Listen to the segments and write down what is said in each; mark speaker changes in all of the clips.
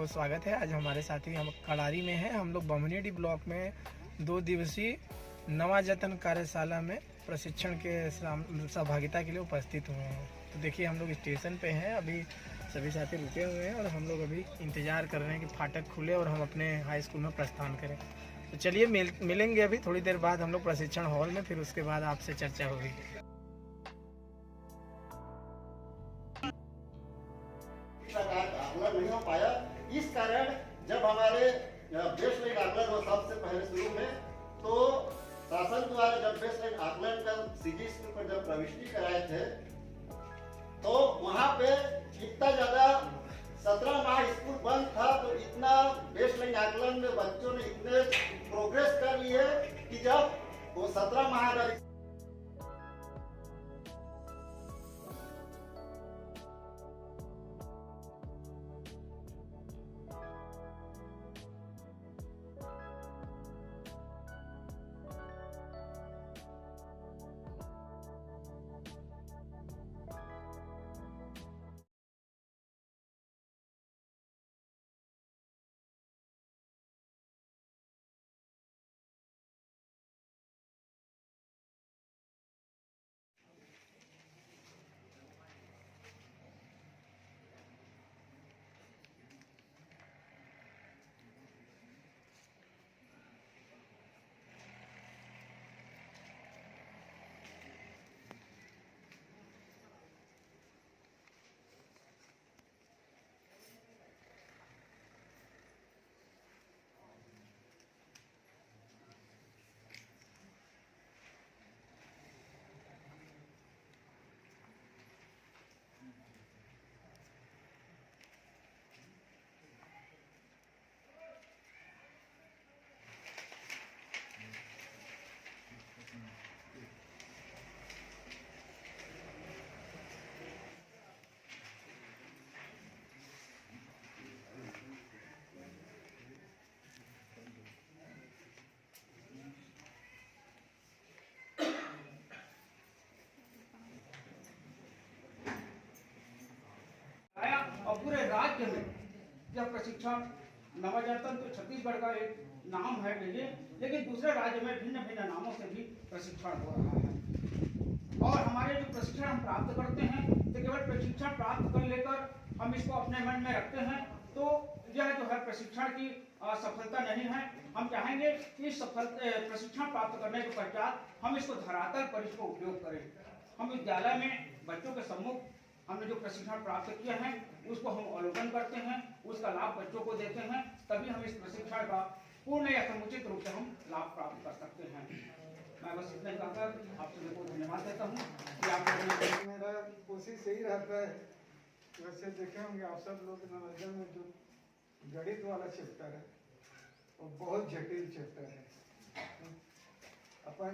Speaker 1: सबको स्वागत है। आज हमारे साथी हम कड़ारी में हैं। हम लोग बमनेडी ब्लॉक में 2 दिवसीय नवाजतन कार्यशाला में प्रशिक्षण के सहभागिता के लिए उपस्थित हुए हैं। तो देखिए हम लोग स्टेशन पे हैं, अभी सभी साथी रुके हुए हैं और हम लोग अभी इंतज़ार कर रहे हैं कि फाटक खुले और हम अपने हाई स्कूल में प्रस्थान करें। तो चलिए मिलेंगे अभी थोड़ी देर बाद हम लोग प्रशिक्षण हॉल में, फिर उसके बाद आपसे चर्चा होगी।
Speaker 2: नहीं हो पाया, इस कारण जब हमारे बेसलाइन आकलन हुआ सबसे पहले शुरू में, तो शासन द्वारा जब बेसलाइन आकलन का सीजी स्कूल पर जब प्रविष्टि कराए थे, तो वहां पे इतना ज्यादा 17 माह स्कूल बंद था, तो इतना बेसलाइन आकलन में बच्चों ने इतने प्रोग्रेस कर लिए कि जब वो 17 माह
Speaker 3: और पूरे राज्य में यह प्रशिक्षण नवाजतन तो छत्तीसगढ़ का एक नाम है लेकिन दूसरे राज्य में भिन्न भिन्न नामों से भी प्रशिक्षण हो रहा है। और हमारे जो प्रशिक्षण हम प्राप्त करते हैं, तो केवल प्रशिक्षण प्राप्त कर लेकर हम इसको अपने मन में रखते हैं, तो यह जो है प्रशिक्षण की सफलता नहीं है। हम चाहेंगे कि इस प्रशिक्षण प्राप्त करने के पश्चात हम इसको धरातल पर इसको उपयोग करें। हम विद्यालय में बच्चों के सम्मुख हमने जो प्रशिक्षण प्राप्त किया है उसको हम अवलोकन करते हैं, उसका लाभ बच्चों को देते हैं, तभी हम इस प्रशिक्षण का पूर्ण या समुचित रूप से हम लाभ प्राप्त कर सकते हैं। मैं बस इतना कहकर आप सभी को धन्यवाद देता हूँ कि आप लोगों ने।
Speaker 4: मेरा कोशिश यही रहता है, वैसे देखे होंगे आप सब लोग नवाजतन में जो गणित वाला चैप्टर है वो बहुत जटिल चैप्टर है। अपन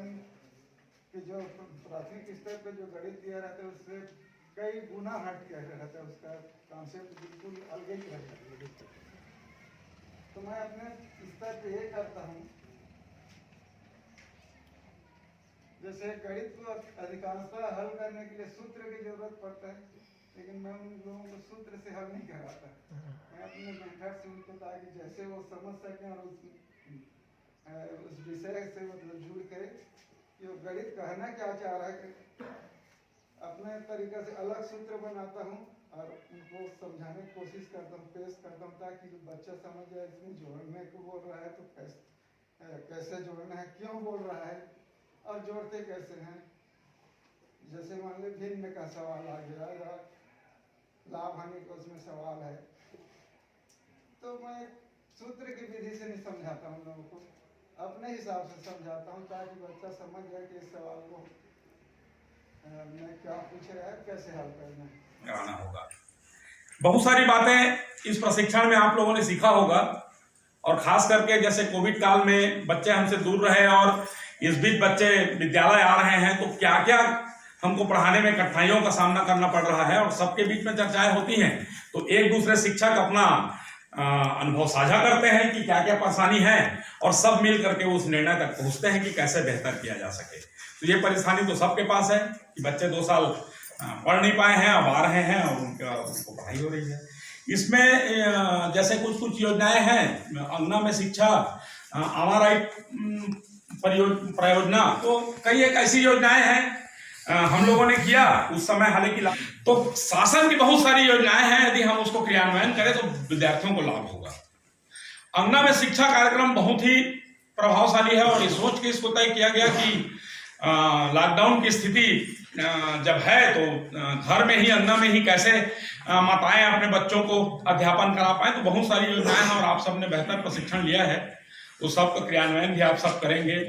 Speaker 4: के जो प्राथमिक स्तर पर जो गणित दिया रहता है उससे कई गुना हट के रहता है, उसका कॉन्सेप्ट बिल्कुल अलग ही रहता है। तो मैं अपने स्तर पे ये करता हूँ, जैसे गणित को अधिकांशतः हल करने के लिए सूत्र की जरूरत पड़ता है, लेकिन मैं उन लोगों को सूत्र से हल नहीं कराता। मैं अपने मेथड से उनको, ताकि जैसे वो समझ सकें और उस विषय से मतलब जुड़ के ये गणित कहना क्या चाह रहा है, अपने तरीका से अलग सूत्र बनाता हूँ और उनको समझाने की कोशिश करता हूँ, पेश करता हूँ, ताकि बच्चा समझ जाए इसमें जोड़ने को बोल रहा है तो कैसे जोड़ना है, क्यों बोल रहा है और जोड़ते कैसे हैं। जैसे मान लो भिन्न का सवाल आ गया या लाभ हानि का उसमें सवाल है, तो मैं सूत्र की विधि से नहीं समझाता हूँ लोगों को, अपने हिसाब से समझाता हूँ, ताकि बच्चा समझ जाए कि इस सवाल को मैं क्या पूछ रहा है, कैसे हल करना
Speaker 5: होगा। बहुत सारी बातें इस प्रशिक्षण में आप लोगों ने सीखा होगा, और खास करके जैसे कोविड काल में बच्चे हमसे दूर रहे और इस बीच बच्चे विद्यालय आ रहे हैं, तो क्या क्या हमको पढ़ाने में कठिनाइयों का सामना करना पड़ रहा है, और सबके बीच में चर्चाएं होती हैं, तो एक दूसरे शिक्षक अपना अनुभव साझा करते हैं कि क्या क्या परेशानी है, और सब मिल करके उस निर्णय तक पहुंचते हैं कि कैसे बेहतर किया जा सके। तो ये परेशानी तो सबके पास है कि बच्चे 2 साल पढ़ नहीं पाए हैं, अब आ रहे हैं और उनको पढ़ाई हो रही है। इसमें जैसे कुछ कुछ योजनाएं हैं, अंगना में शिक्षा, आवारा परियोजना, तो कई एक ऐसी योजनाएं हैं हम लोगों ने किया उस समय, हालांकि तो शासन की बहुत सारी योजनाएं हैं, यदि हम उसको क्रियान्वयन करें तो विद्यार्थियों को लाभ होगा। अंगना में शिक्षा कार्यक्रम बहुत ही प्रभावशाली है और इस सोच के इसको तय किया गया कि लॉकडाउन की स्थिति जब है तो घर में ही, अंगना में ही कैसे माताएं अपने बच्चों को अध्यापन करा पाए, तो बहुत सारी योजनाएं हैं और आप सबने बेहतर प्रशिक्षण लिया है, तो सबका क्रियान्वयन भी आप सब करेंगे।